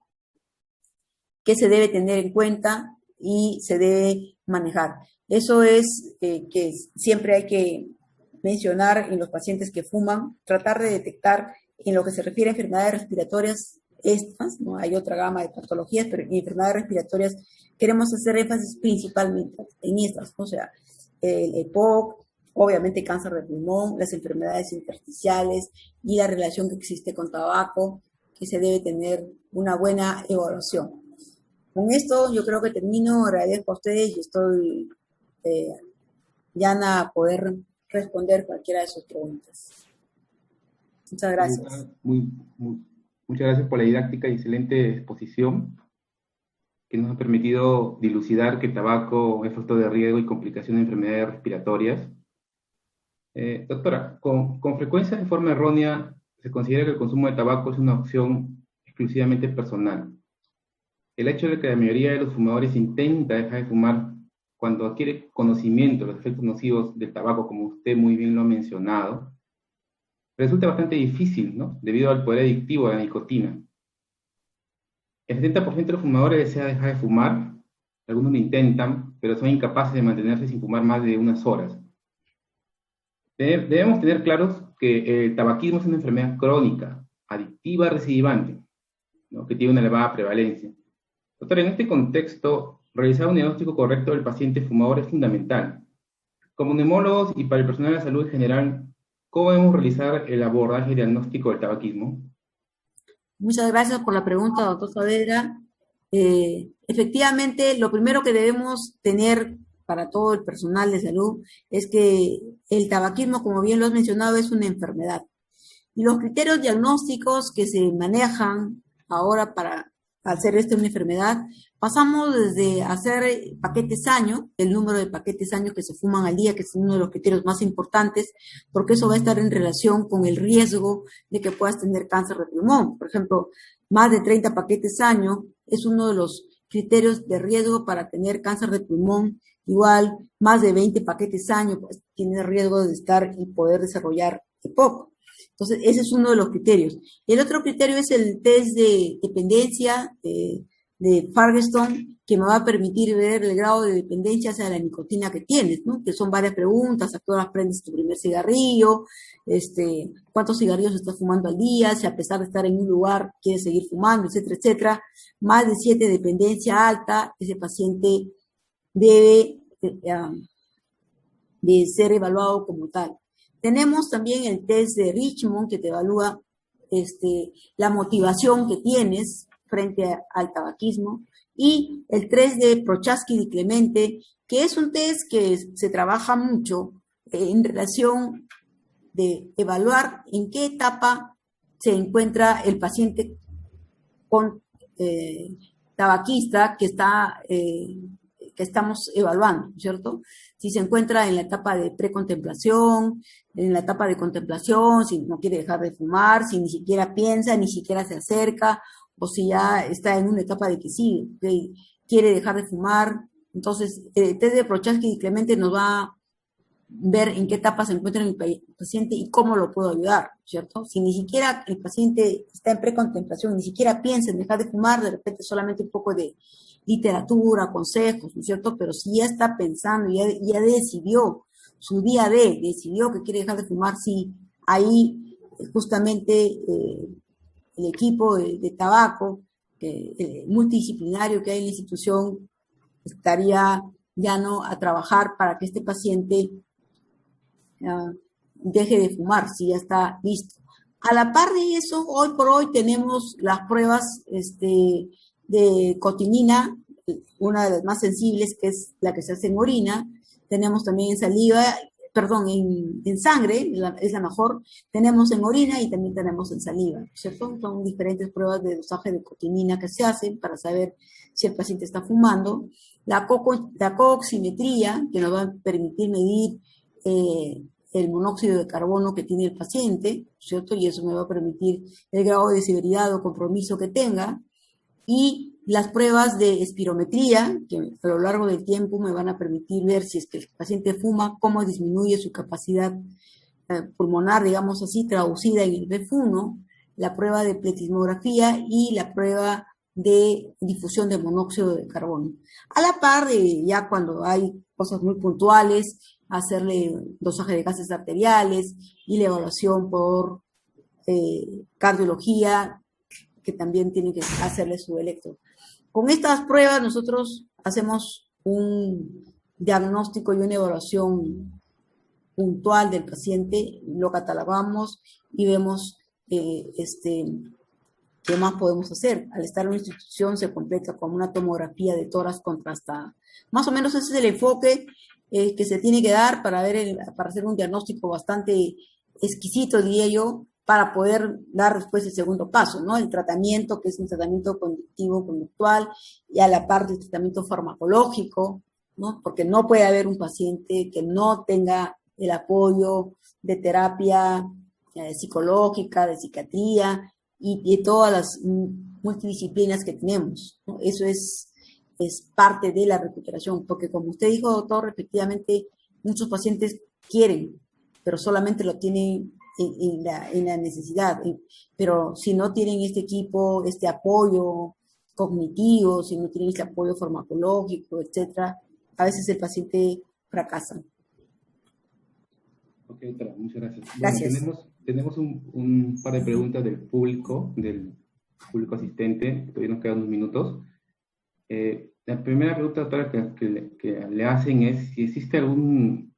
que se debe tener en cuenta y se debe manejar. Eso es que siempre hay que mencionar en los pacientes que fuman, tratar de detectar en lo que se refiere a enfermedades respiratorias estas, ¿no? Hay otra gama de patologías, pero en enfermedades respiratorias queremos hacer énfasis principalmente en estas, ¿no? O sea, el EPOC, obviamente cáncer de pulmón, las enfermedades intersticiales y la relación que existe con tabaco, que se debe tener una buena evaluación. Con esto yo creo que termino, agradezco a ustedes y estoy llana a poder responder cualquiera de sus preguntas. Muchas gracias. Muchas gracias por la didáctica y excelente exposición que nos ha permitido dilucidar que el tabaco es factor de riesgo y complicación de enfermedades respiratorias. Doctora, con frecuencia de forma errónea se considera que el consumo de tabaco es una opción exclusivamente personal. El hecho de que la mayoría de los fumadores intenta dejar de fumar cuando adquiere conocimiento de los efectos nocivos del tabaco, como usted muy bien lo ha mencionado, resulta bastante difícil, ¿no? Debido al poder adictivo de la nicotina. El 70% de los fumadores desea dejar de fumar, algunos lo intentan, pero son incapaces de mantenerse sin fumar más de unas horas. Debemos tener claros que el tabaquismo es una enfermedad crónica, adictiva, recidivante, ¿no? Que tiene una elevada prevalencia. Doctor, en este contexto, realizar un diagnóstico correcto del paciente fumador es fundamental. Como neumólogos y para el personal de la salud en general, ¿cómo debemos realizar el abordaje diagnóstico del tabaquismo? Muchas gracias por la pregunta, doctor Saavedra. Efectivamente, lo primero que debemos tener para todo el personal de salud es que el tabaquismo, como bien lo has mencionado, es una enfermedad. Y los criterios diagnósticos que se manejan ahora para hacer una enfermedad, pasamos desde hacer paquetes año, el número de paquetes años que se fuman al día, que es uno de los criterios más importantes, porque eso va a estar en relación con el riesgo de que puedas tener cáncer de pulmón. Por ejemplo, más de 30 paquetes año es uno de los criterios de riesgo para tener cáncer de pulmón. Igual, más de 20 paquetes año, pues, tiene riesgo de estar y poder desarrollar EPOC. Entonces, ese es uno de los criterios. El otro criterio es el test de dependencia de Firestone, que me va a permitir ver el grado de dependencia hacia la nicotina que tienes, ¿no? Que son varias preguntas: ¿a qué horas prendes tu primer cigarrillo? ¿Cuántos cigarrillos estás fumando al día? Si a pesar de estar en un lugar quieres seguir fumando, etcétera, etcétera. Más de 7, dependencia alta, ese paciente debe de ser evaluado como tal. Tenemos también el test de Richmond, que te evalúa la motivación que tienes frente al tabaquismo, y el test de Prochaska y Clemente, que es un test que se trabaja mucho en relación de evaluar en qué etapa se encuentra el paciente con tabaquista que estamos evaluando, ¿cierto? Si se encuentra en la etapa de precontemplación, en la etapa de contemplación, si no quiere dejar de fumar, si ni siquiera piensa, ni siquiera se acerca, o si ya está en una etapa de que sí, que quiere dejar de fumar. Entonces, el test de Prochaska y Clemente nos va a ver en qué etapa se encuentra el paciente y cómo lo puedo ayudar, ¿cierto? Si ni siquiera el paciente está en precontemplación, ni siquiera piensa en dejar de fumar, de repente solamente un poco de literatura, consejos, ¿no es cierto? Pero si ya está pensando, ya decidió su día D, decidió que quiere dejar de fumar, sí, ahí justamente el equipo de tabaco multidisciplinario que hay en la institución estaría llano a trabajar para que este paciente deje de fumar, si ya está listo. A la par de eso, hoy por hoy tenemos las pruebas de cotinina, una de las más sensibles, que es la que se hace en orina. Tenemos también en saliva, perdón, en sangre, es la mejor. Tenemos en orina y también tenemos en saliva, ¿cierto? Son diferentes pruebas de dosaje de cotinina que se hacen para saber si el paciente está fumando. La cooximetría, que nos va a permitir medir el monóxido de carbono que tiene el paciente, ¿cierto? Y eso me va a permitir el grado de severidad o compromiso que tenga. Y las pruebas de espirometría, que a lo largo del tiempo me van a permitir ver si es que el paciente fuma, cómo disminuye su capacidad pulmonar, digamos así, traducida en el BEF1, la prueba de pletismografía y la prueba de difusión de monóxido de carbono. A la par de ya cuando hay cosas muy puntuales, hacerle dosaje de gases arteriales y la evaluación por cardiología, que también tienen que hacerle su electro. Con estas pruebas nosotros hacemos un diagnóstico y una evaluación puntual del paciente, lo catalogamos y vemos qué más podemos hacer. Al estar en una institución se completa con una tomografía de tórax contrastada. Más o menos ese es el enfoque que se tiene que dar para hacer un diagnóstico bastante exquisito, diría yo, para poder dar después el segundo paso, ¿no? El tratamiento, que es un tratamiento conductivo-conductual, y a la par del tratamiento farmacológico, ¿no? Porque no puede haber un paciente que no tenga el apoyo de terapia psicológica, de psiquiatría y de todas las multidisciplinas que tenemos, ¿no? Eso es parte de la recuperación, porque como usted dijo, doctor, efectivamente muchos pacientes quieren, pero solamente lo tienen en la necesidad, pero si no tienen este equipo, este apoyo cognitivo, si no tienen este apoyo farmacológico, etcétera, a veces el paciente fracasa. Ok, doctora, muchas gracias. Gracias. Bueno, tenemos un par de preguntas del público asistente, todavía nos quedan unos minutos. La primera pregunta, doctora, que le hacen es si existe algún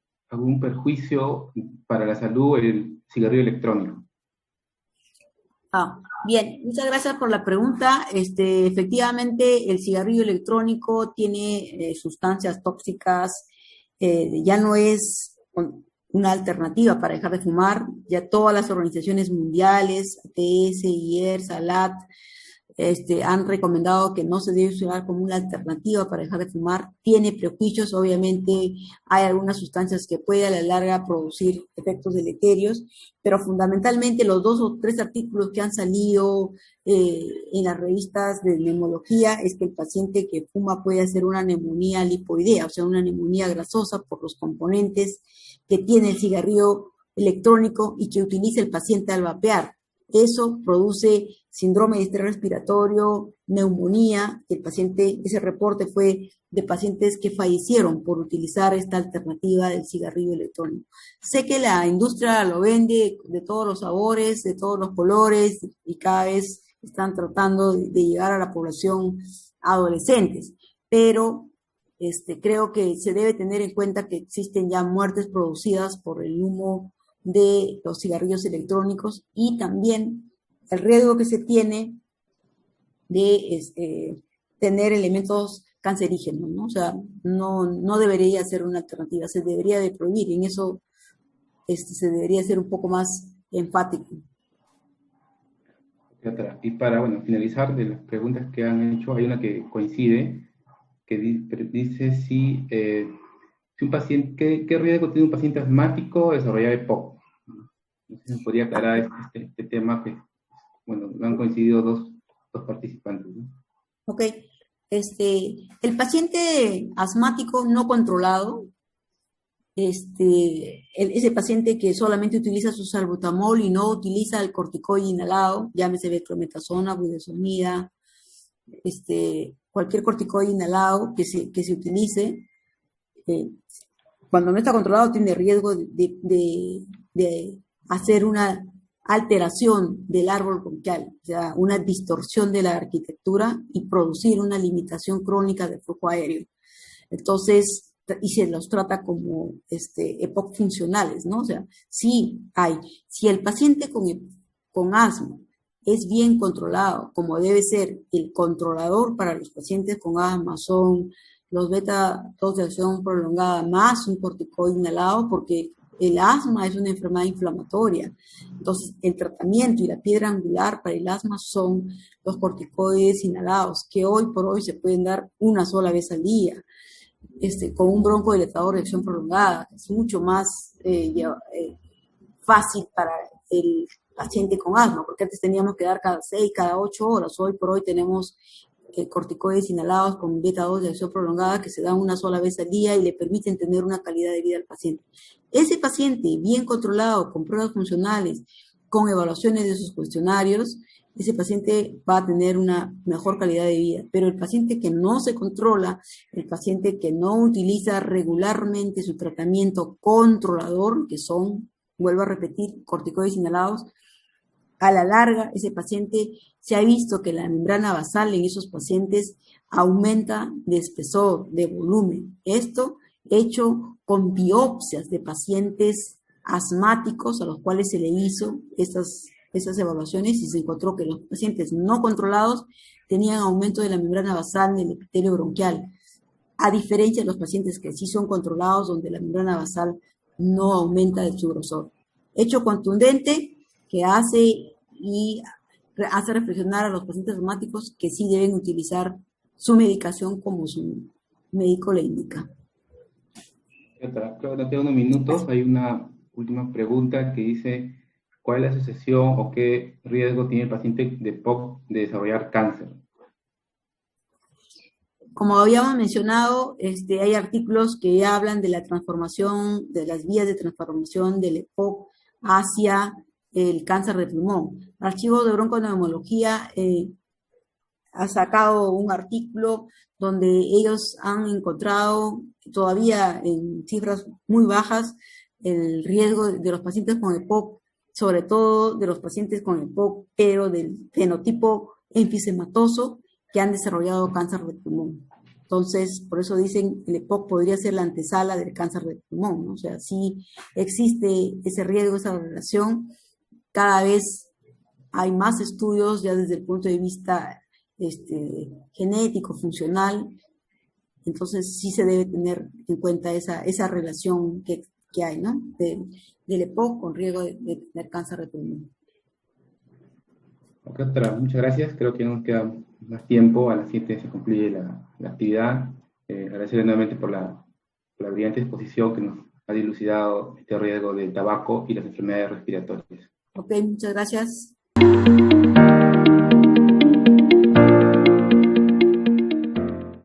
perjuicio para la salud el cigarrillo electrónico. Bien, muchas gracias por la pregunta. Efectivamente, el cigarrillo electrónico tiene sustancias tóxicas, ya no es una alternativa para dejar de fumar. Ya todas las organizaciones mundiales, ATS, IER, SALAT, han recomendado que no se debe usar como una alternativa para dejar de fumar. Tiene prejuicios, obviamente hay algunas sustancias que puede a la larga producir efectos deleterios, pero fundamentalmente los 2 o 3 artículos que han salido en las revistas de neumología es que el paciente que fuma puede hacer una neumonía lipoidea, o sea, una neumonía grasosa por los componentes que tiene el cigarrillo electrónico y que utiliza el paciente al vapear. Eso produce síndrome de estrés respiratorio, neumonía. Ese reporte fue de pacientes que fallecieron por utilizar esta alternativa del cigarrillo electrónico. Sé que la industria lo vende de todos los sabores, de todos los colores, y cada vez están tratando de llegar a la población adolescentes, pero creo que se debe tener en cuenta que existen ya muertes producidas por el humo de los cigarrillos electrónicos, y también el riesgo que se tiene de tener elementos cancerígenos, ¿no? O sea, no debería ser una alternativa, se debería de prohibir, y en eso se debería ser un poco más enfático. Y para, bueno, finalizar de las preguntas que han hecho, hay una que coincide, que dice si un paciente, ¿qué riesgo tiene un paciente asmático de desarrollar EPOC? No sé si me podría aclarar este tema, que, bueno, han coincidido dos participantes, ¿no? Ok. El paciente asmático no controlado, ese paciente que solamente utiliza su salbutamol y no utiliza el corticoide inhalado, llámese beclometasona, budesonida, cualquier corticoide inhalado que se utilice, cuando no está controlado tiene riesgo de hacer una alteración del árbol bronquial, o sea, una distorsión de la arquitectura y producir una limitación crónica del flujo aéreo. Entonces, y se los trata como EPOC funcionales, ¿no? O sea, si el paciente con asma es bien controlado, como debe ser, el controlador para los pacientes con asma son los beta-2 de acción prolongada más un corticoide inhalado, porque el asma es una enfermedad inflamatoria. Entonces, el tratamiento y la piedra angular para el asma son los corticoides inhalados, que hoy por hoy se pueden dar una sola vez al día, con un broncodilatador de acción prolongada, que es mucho más fácil para el paciente con asma, porque antes teníamos que dar cada 6, cada 8 horas. Hoy por hoy tenemos corticoides inhalados con beta-2 de acción prolongada que se dan una sola vez al día y le permiten tener una calidad de vida al paciente. Ese paciente bien controlado, con pruebas funcionales, con evaluaciones de sus cuestionarios, ese paciente va a tener una mejor calidad de vida. Pero el paciente que no se controla, el paciente que no utiliza regularmente su tratamiento controlador, que son, vuelvo a repetir, corticoides inhalados, a la larga, ese paciente se ha visto que la membrana basal en esos pacientes aumenta de espesor, de volumen. Esto hecho con biopsias de pacientes asmáticos a los cuales se le hizo estas evaluaciones, y se encontró que los pacientes no controlados tenían aumento de la membrana basal del epitelio bronquial, a diferencia de los pacientes que sí son controlados, donde la membrana basal no aumenta de su grosor. Hecho contundente que hace reflexionar a los pacientes asmáticos que sí deben utilizar su medicación como su médico le indica. Creo que no tengo unos minutos. Hay una última pregunta que dice: ¿cuál es la asociación o qué riesgo tiene el paciente de EPOC de desarrollar cáncer? Como habíamos mencionado, hay artículos que hablan de la transformación, de las vías de transformación del EPOC hacia el cáncer de pulmón. El Archivo de Bronconeumología ha sacado un artículo donde ellos han encontrado todavía en cifras muy bajas el riesgo de los pacientes con EPOC, sobre todo de los pacientes con EPOC, pero del fenotipo enfisematoso, que han desarrollado cáncer de pulmón. Entonces, por eso dicen que el EPOC podría ser la antesala del cáncer de pulmón, ¿no? O sea, sí existe ese riesgo, esa relación. Cada vez hay más estudios ya desde el punto de vista genético, funcional. Entonces, sí se debe tener en cuenta esa relación que hay, ¿no? Del EPOC con riesgo de tener cáncer de pulmón. Ok, doctora, muchas gracias. Creo que no nos queda más tiempo. A las 7 se concluye la actividad. Agradecerle nuevamente por la brillante exposición que nos ha dilucidado este riesgo del tabaco y las enfermedades respiratorias. Ok, muchas gracias.